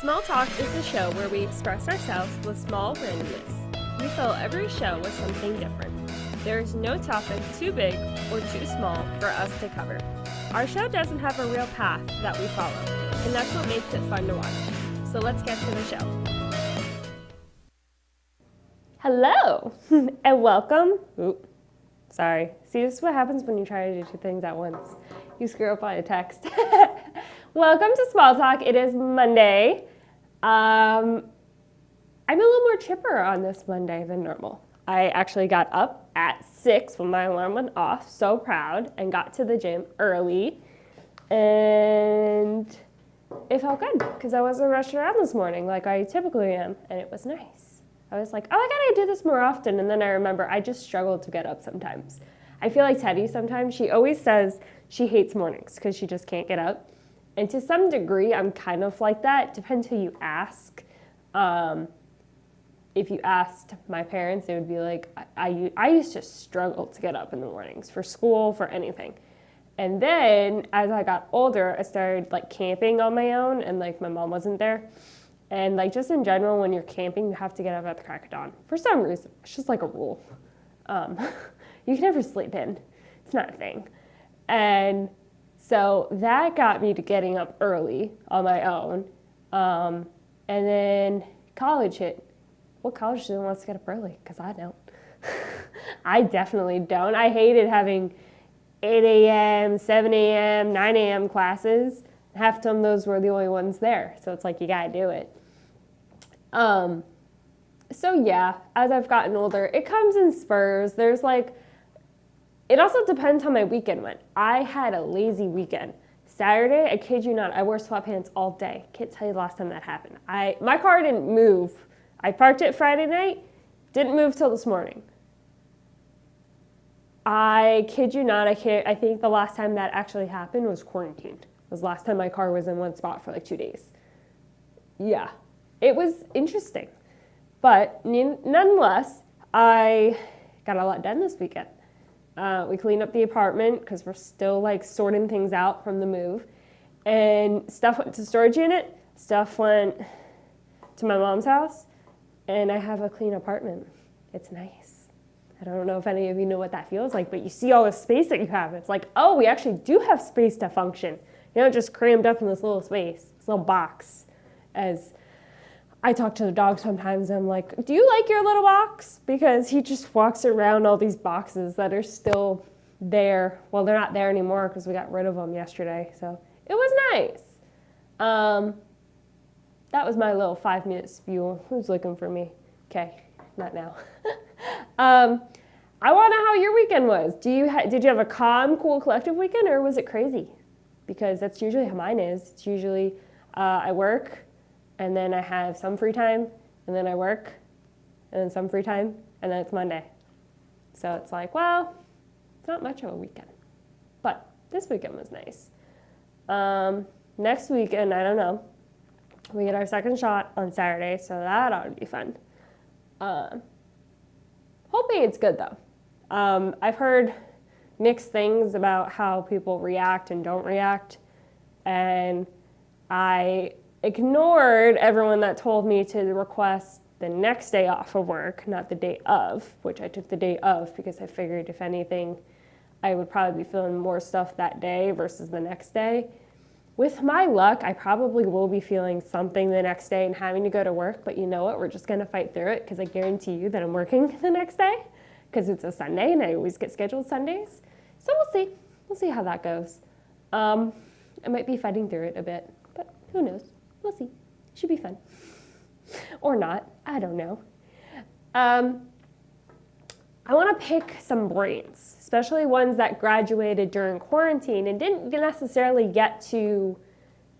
Small Talk is the show where we express ourselves with small randomness. We fill every show with something different. There is no topic too big or too small for us to cover. Our show doesn't have a real path that we follow, and that's what makes it fun to watch. So let's get to the show. Hello, and welcome. Oop, sorry. See, this is what happens when you try to do two things at once. You screw up on a text. Welcome to Small Talk. It is Monday. I'm a little more chipper on this Monday than normal. I actually got up at 6 when my alarm went off, so proud, and got to the gym early. And it felt good because I wasn't rushed around this morning like I typically am, and it was nice. I was like, oh, I gotta do this more often, and then I remember I just struggle to get up sometimes. I feel like Teddy sometimes. She always says she hates mornings because she just can't get up. And to some degree, I'm kind of like that. Depends who you ask. If you asked my parents, they would be like, I used to struggle to get up in the mornings for school, for anything. And then as I got older, I started like camping on my own, and like my mom wasn't there. And like just in general, when you're camping, you have to get up at the crack of dawn. For some reason, it's just like a rule. You can never sleep in. It's not a thing. And so that got me to getting up early on my own. And then college hit. What college student wants to get up early? Because I don't. I definitely don't. I hated having 8 a.m., 7 a.m., 9 a.m. classes. Half of them, those were the only ones there. So it's like, you got to do it. So yeah, as I've gotten older, it comes in spurs. There's like, it also depends how my weekend went. I had a lazy weekend. Saturday, I kid you not, I wore sweatpants all day. Can't tell you the last time that happened. My car didn't move. I parked it Friday night, didn't move till this morning. I kid you not, I think the last time that actually happened was quarantine. It was the last time my car was in one spot for like 2 days. Yeah, it was interesting. But nonetheless, I got a lot done this weekend. We cleaned up the apartment because we're still like sorting things out from the move. And stuff went to storage unit, stuff went to my mom's house, and I have a clean apartment. It's nice. I don't know if any of you know what that feels like, but you see all the space that you have. It's like, oh, we actually do have space to function. You know, just crammed up in this little space, this little box. As I talk to the dog sometimes, I'm like, do you like your little box? Because he just walks around all these boxes that are still there. Well, they're not there anymore because we got rid of them yesterday. So it was nice. That was my little 5-minute spiel. Who's looking for me? Okay, not now. I want to know how your weekend was. Did you have a calm, cool, collective weekend, or was it crazy? Because that's usually how mine is. It's usually I work, and then I have some free time, and then I work, and then some free time, and then it's Monday. So it's like, well, it's not much of a weekend. But this weekend was nice. Next weekend, I don't know. We get our second shot on Saturday, so that ought to be fun. Hoping it's good, though. I've heard mixed things about how people react and don't react, and I ignored everyone that told me to request the next day off of work, not the day of, which I took the day of because I figured if anything, I would probably be feeling more stuff that day versus the next day. With my luck, I probably will be feeling something the next day and having to go to work, but you know what? We're just going to fight through it because I guarantee you that I'm working the next day because it's a Sunday and I always get scheduled Sundays. So we'll see. We'll see how that goes. I might be fighting through it a bit, but who knows? We'll see. Should be fun. Or not. I don't know. I want to pick some brains, especially ones that graduated during quarantine and didn't necessarily get to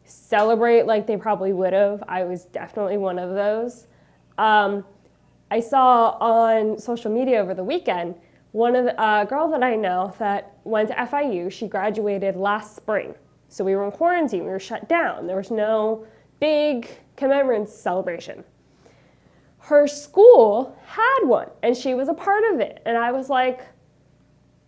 celebrate like they probably would have. I was definitely one of those. I saw on social media over the weekend, a girl that I know that went to FIU, she graduated last spring. So we were in quarantine, we were shut down. There was no big commemorative celebration. Her school had one, and she was a part of it. And I was like,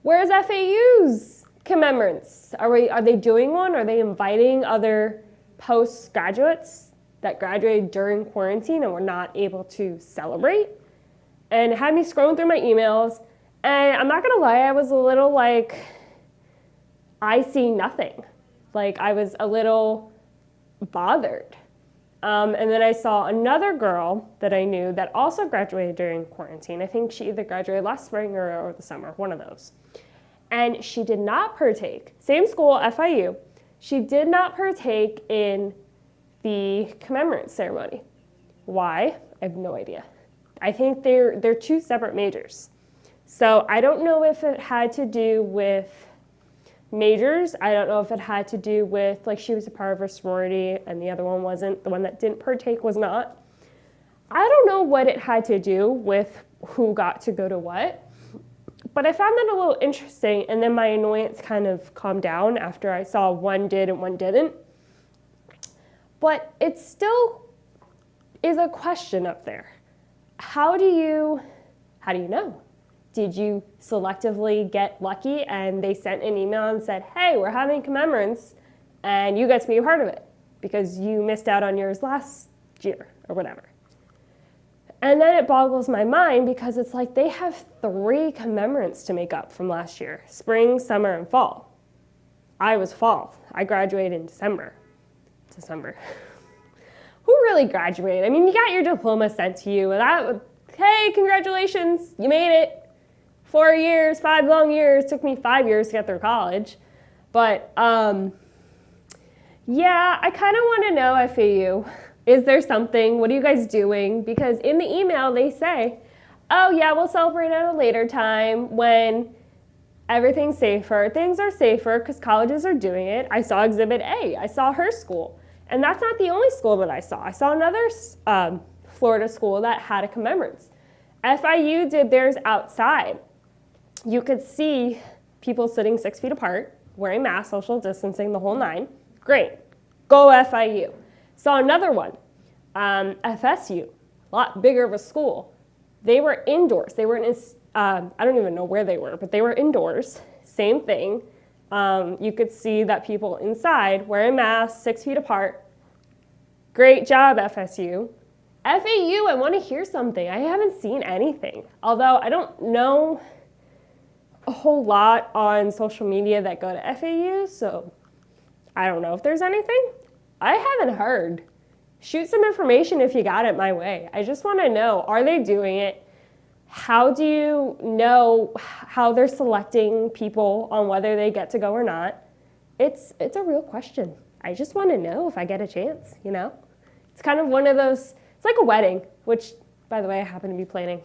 where's FAU's commemorants? Are they doing one? Are they inviting other postgraduates that graduated during quarantine and were not able to celebrate. And it had me scrolling through my emails. And I'm not gonna lie, I was a little like, I see nothing. Like, I was a little bothered. And then I saw another girl that I knew that also graduated during quarantine. I think she either graduated last spring or the summer, one of those. And she did not partake, same school, FIU, she did not partake in the commemorative ceremony. Why? I have no idea. I think they're two separate majors. So I don't know if it had to do with majors. I don't know if it had to do with, like, she was a part of her sorority and the other one wasn't. The one that didn't partake was not. I don't know what it had to do with who got to go to what, but I found that a little interesting, and then my annoyance kind of calmed down after I saw one did and one didn't. But it still is a question up there. How do you know? Did you selectively get lucky and they sent an email and said, hey, we're having commemorance and you get to be a part of it because you missed out on yours last year or whatever? And then it boggles my mind because it's like they have 3 commemorants to make up from last year: spring, summer, and fall. I was fall. I graduated in December. Who really graduated? I mean, you got your diploma sent to you and hey, congratulations, you made it. 4 years, 5 long years, took me 5 years to get through college. But yeah, I kind of want to know, FAU, is there something, what are you guys doing? Because in the email they say, oh yeah, we'll celebrate at a later time when everything's safer. Things are safer because colleges are doing it. I saw Exhibit A, I saw her school. And that's not the only school that I saw. I saw another Florida school that had a commemorance. FIU did theirs outside. You could see people sitting 6 feet apart, wearing masks, social distancing, the whole 9. Great. Go FIU. Saw another one, FSU, a lot bigger of a school. They were indoors. They were in, I don't even know where they were, but they were indoors. Same thing. You could see that people inside wearing masks, 6 feet apart. Great job, FSU. FAU, I want to hear something. I haven't seen anything. Although I don't know a whole lot on social media that go to FAU, so I don't know if there's anything. I haven't heard. Shoot some information if you got it my way. I just want to know, are they doing it? How do you know how they're selecting people on whether they get to go or not? It's a real question. I just want to know if I get a chance, you know? It's kind of one of those, it's like a wedding, which, by the way, I happen to be planning.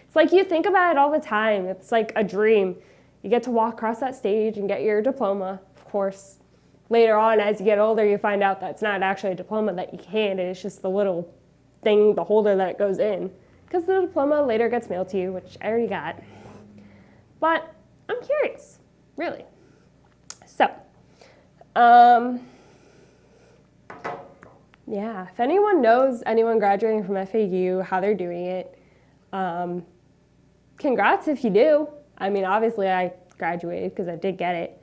It's like you think about it all the time. It's like a dream. You get to walk across that stage and get your diploma. Of course, later on, as you get older, you find out that's not actually a diploma that you hand. It's just the little thing, the holder that it goes in. Because the diploma later gets mailed to you, which I already got. But I'm curious, really. So, yeah, if anyone knows anyone graduating from FAU, how they're doing it, congrats if you do. I mean, obviously I graduated because I did get it,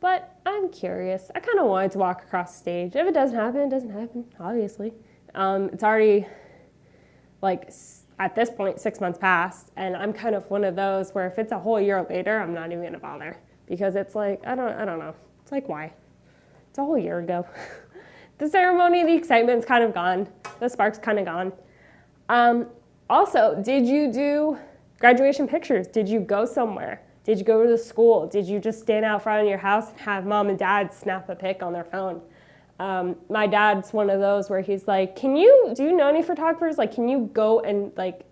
but I'm curious. I kind of wanted to walk across the stage. If it doesn't happen, it doesn't happen, obviously. It's already, like, at this point, 6 months past, and I'm kind of one of those where if it's a whole year later, I'm not even gonna bother, because it's like, I don't know. It's like, why? It's a whole year ago. The ceremony, the excitement's kind of gone. The spark's kind of gone. Also, did you do graduation pictures? Did you go somewhere? Did you go to the school? Did you just stand out front of your house and have mom and dad snap a pic on their phone? My dad's one of those where he's like, do you know any photographers? Like, can you go and like,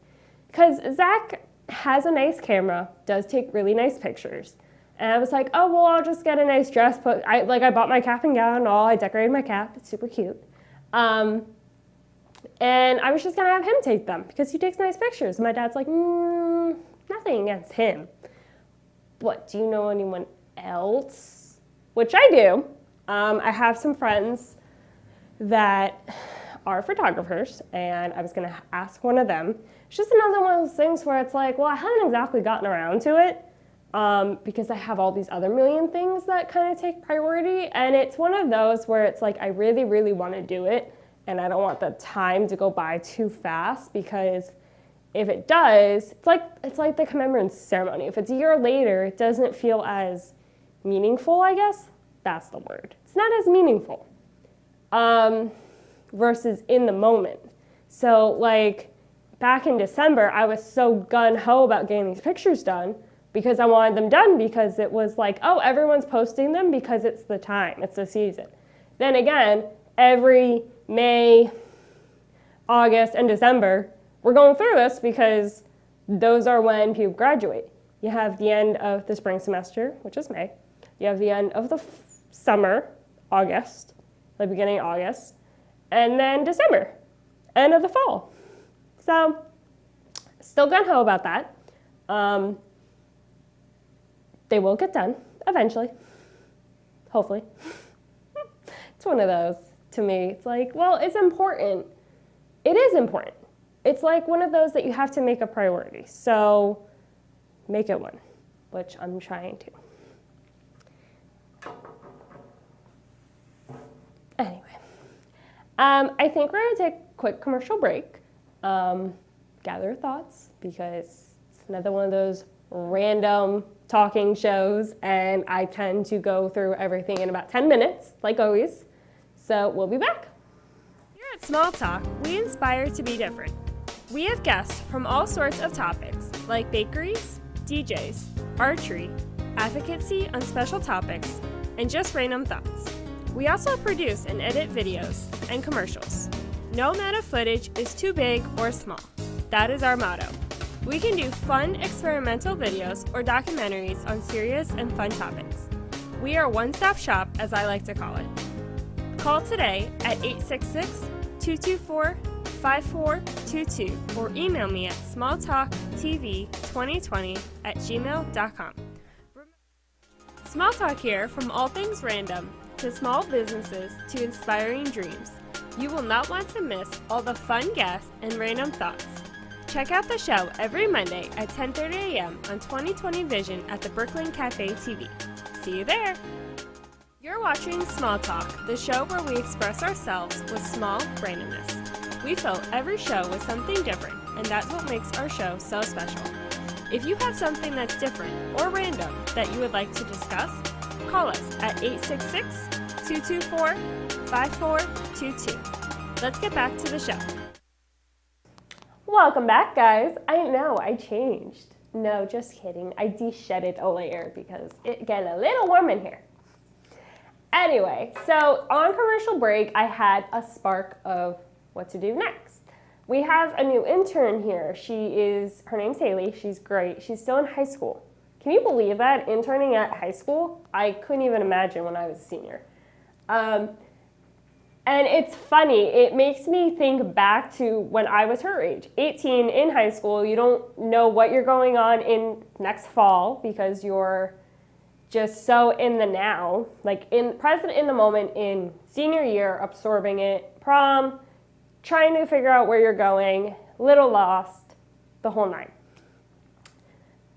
because Zach has a nice camera, does take really nice pictures. And I was like, oh, well, I'll just get a nice dress. I bought my cap and gown and all. I decorated my cap. It's super cute. And I was just going to have him take them because he takes nice pictures. And my dad's like, nothing against him. But do you know anyone else? Which I do. I have some friends that are photographers, and I was going to ask one of them. It's just another one of those things where it's like, well, I haven't exactly gotten around to it because I have all these other million things that kind of take priority. And it's one of those where it's like, I really, really want to do it. and I don't want the time to go by too fast, because if it does, it's like the commemoration ceremony. If it's a year later, it doesn't feel as meaningful, I guess. That's the word. It's not as meaningful versus in the moment. So like back in December, I was so gung-ho about getting these pictures done because I wanted them done, because it was like, oh, everyone's posting them because it's the time, it's the season. Then again, every May, August, and December, we're going through this because those are when people graduate. You have the end of the spring semester, which is May. You have the end of the summer, August, the beginning of August, and then December, end of the fall. So, still gung-ho about that. They will get done eventually, hopefully. It's one of those to me. It's like, well, it's important. It is important. It's like one of those that you have to make a priority. So make it one, which I'm trying to. Anyway, I think we're going to take a quick commercial break, gather thoughts, because it's another one of those random talking shows, and I tend to go through everything in about 10 minutes, like always. So we'll be back. Here at Small Talk, we inspire to be different. We have guests from all sorts of topics, like bakeries, DJs, archery, advocacy on special topics, and just random thoughts. We also produce and edit videos and commercials. No amount of footage is too big or small. That is our motto. We can do fun experimental videos or documentaries on serious and fun topics. We are a one-stop shop, as I like to call it. Call today at 866-224-5422 or email me at smalltalktv2020@gmail.com. Small Talk here, from all things random to small businesses to inspiring dreams. You will not want to miss all the fun guests and random thoughts. Check out the show every Monday at 10:30 a.m. on 2020 Vision at the Brooklyn Cafe TV. See you there! You're watching Small Talk, the show where we express ourselves with small randomness. We fill every show with something different, and that's what makes our show so special. If you have something that's different or random that you would like to discuss, call us at 866-224-5422. Let's get back to the show. Welcome back, guys. I know, I changed. No, just kidding. I de-shedded a layer because it's getting a little warm in here. Anyway, so on commercial break, I had a spark of what to do next. We have a new intern here. Her name's Haley. She's great. She's still in high school. Can you believe that? Interning at high school? I couldn't even imagine when I was a senior. And it's funny, it makes me think back to when I was her age. 18 in high school, you don't know what you're going on in next fall because you're just so in the now, like present in the moment in senior year, absorbing it, prom, trying to figure out where you're going, little lost, the whole nine.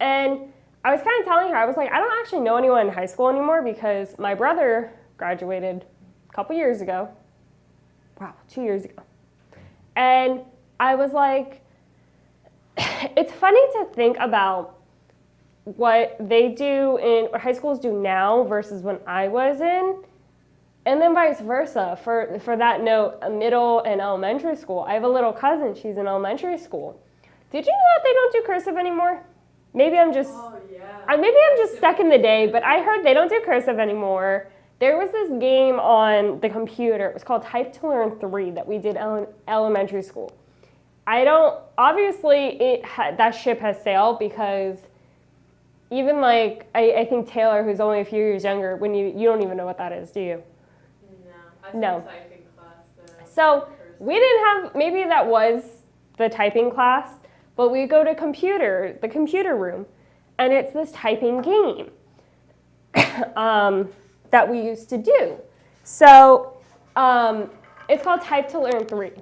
And I was kind of telling her, I was like, I don't actually know anyone in high school anymore because my brother graduated a couple years ago. Wow, 2 years ago. And I was like, it's funny to think about what they do what high schools do now versus when I was in, and then vice versa. For that note, middle and elementary school. I have a little cousin, she's in elementary school. Did you know that they don't do cursive anymore? Maybe I'm just, maybe I'm just stuck in the day, but I heard they don't do cursive anymore. There was this game on the computer, it was called Type to Learn 3 that we did in elementary school. Obviously that ship has sailed because even like, I think Taylor, who's only a few years younger, when you don't even know what that is, do you? No. Typing class. So we didn't have, maybe that was the typing class, but we go to the computer room, and it's this typing game. That we used to do. So it's called Type to Learn 3.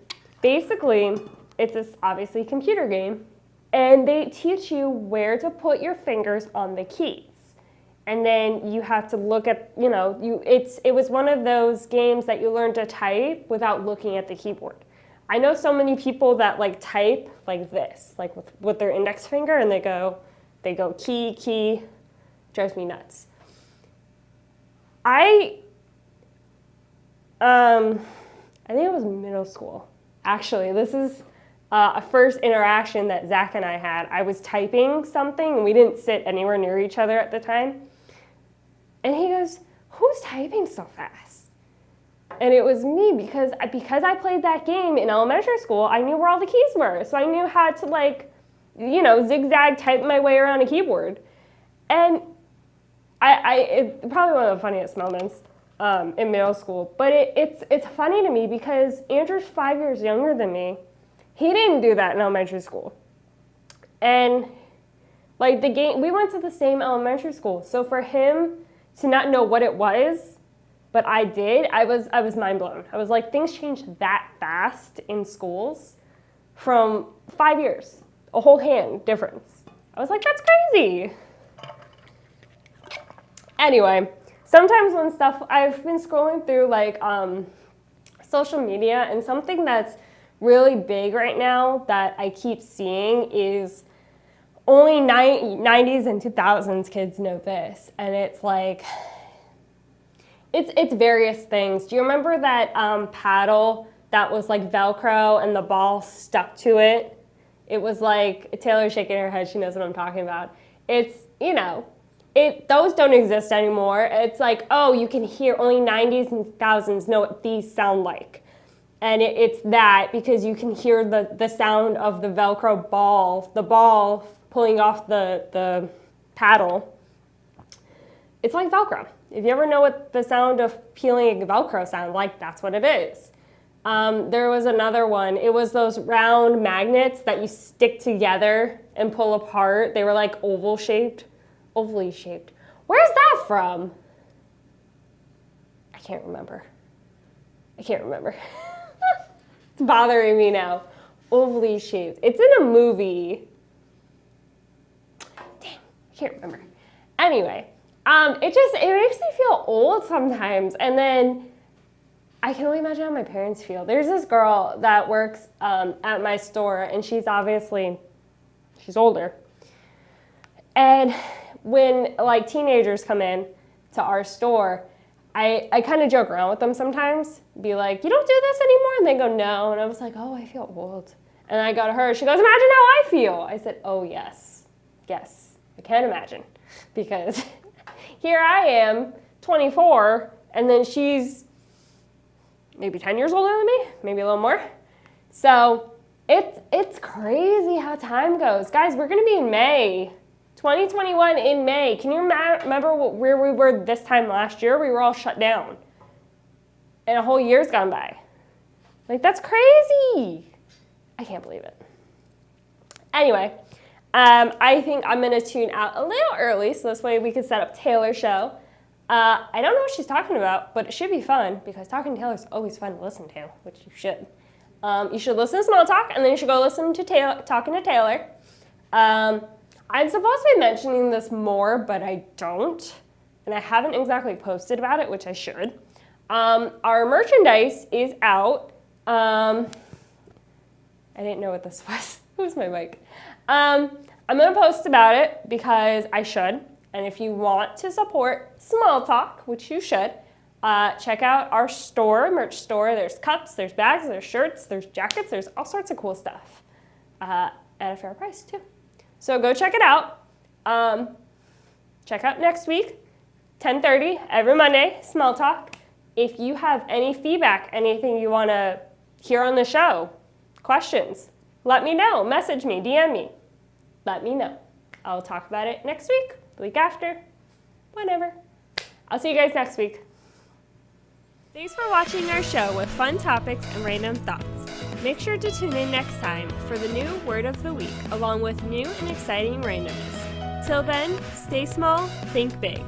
Basically, it's this obviously computer game, and they teach you where to put your fingers on the keys. and then you have to look at, it was one of those games that you learn to type without looking at the keyboard. I know so many people that like type like this, like with their index finger, and they go key, drives me nuts. I think it was middle school. Actually, this is a first interaction that Zach and I had. I was typing something, and we didn't sit anywhere near each other at the time. And he goes, "Who's typing so fast?" And it was me because I played that game in elementary school. I knew where all the keys were, so I knew how to zigzag type my way around a keyboard. And it's probably one of the funniest moments in middle school. But it's funny to me because Andrew's 5 years younger than me. He didn't do that in elementary school. And like the game, we went to the same elementary school. So for him to not know what it was, but I did, I was mind blown. I was like, things change that fast in schools from 5 years, a whole hand difference. I was like, that's crazy. Anyway, sometimes when I've been scrolling through like social media, and something that's really big right now that I keep seeing is only 90s and 2000s kids know this, and it's like, it's various things. Do you remember that paddle that was like Velcro and the ball stuck to it? It was like, Taylor's shaking her head, she knows what I'm talking about. It's, those don't exist anymore. It's like, oh, you can hear, only 90s and 2000s know what these sound like. And it's that because you can hear the sound of the Velcro ball, the ball pulling off the paddle. It's like Velcro. If you ever know what the sound of peeling a Velcro sounds like, that's what it is. There was another one. It was those round magnets that you stick together and pull apart. They were like ovally shaped. Where's that from? I can't remember. It's bothering me now. Ovally shaped. It's in a movie. Dang, I can't remember. Anyway, it makes me feel old sometimes. And then I can only imagine how my parents feel. There's this girl that works at my store, and she's older. And when like teenagers come in to our store, I kind of joke around with them sometimes, be like, "You don't do this anymore?" And they go, "No." And I was like, "Oh, I feel old." And I go to her, she goes, "Imagine how I feel." I said, "Oh, yes, I can imagine." Because here I am, 24, and then she's maybe 10 years older than me, maybe a little more. So it's crazy how time goes. Guys, we're gonna be in May. 2021 in May. Can you remember where we were this time last year? We were all shut down. And a whole year's gone by. Like, that's crazy. I can't believe it. Anyway, I think I'm going to tune out a little early, so this way we can set up Taylor's show. I don't know what she's talking about, but it should be fun, because talking to Taylor is always fun to listen to, which you should. You should listen to Small Talk, and then you should go listen to Talking to Taylor. I'm supposed to be mentioning this more, but I don't, and I haven't exactly posted about it, which I should. Our merchandise is out. I didn't know what this was. Who's my mic? I'm going to post about it because I should, and if you want to support Small Talk, which you should, check out our store, merch store. There's cups, there's bags, there's shirts, there's jackets, there's all sorts of cool stuff at a fair price, too. So go check it out. Check out next week, 10:30, every Monday, Small Talk. If you have any feedback, anything you want to hear on the show, questions, let me know. Message me, DM me. Let me know. I'll talk about it next week, the week after, whenever. I'll see you guys next week. Thanks for watching our show with fun topics and random thoughts. Make sure to tune in next time for the new word of the week, along with new and exciting randomness. Till then, stay small, think big.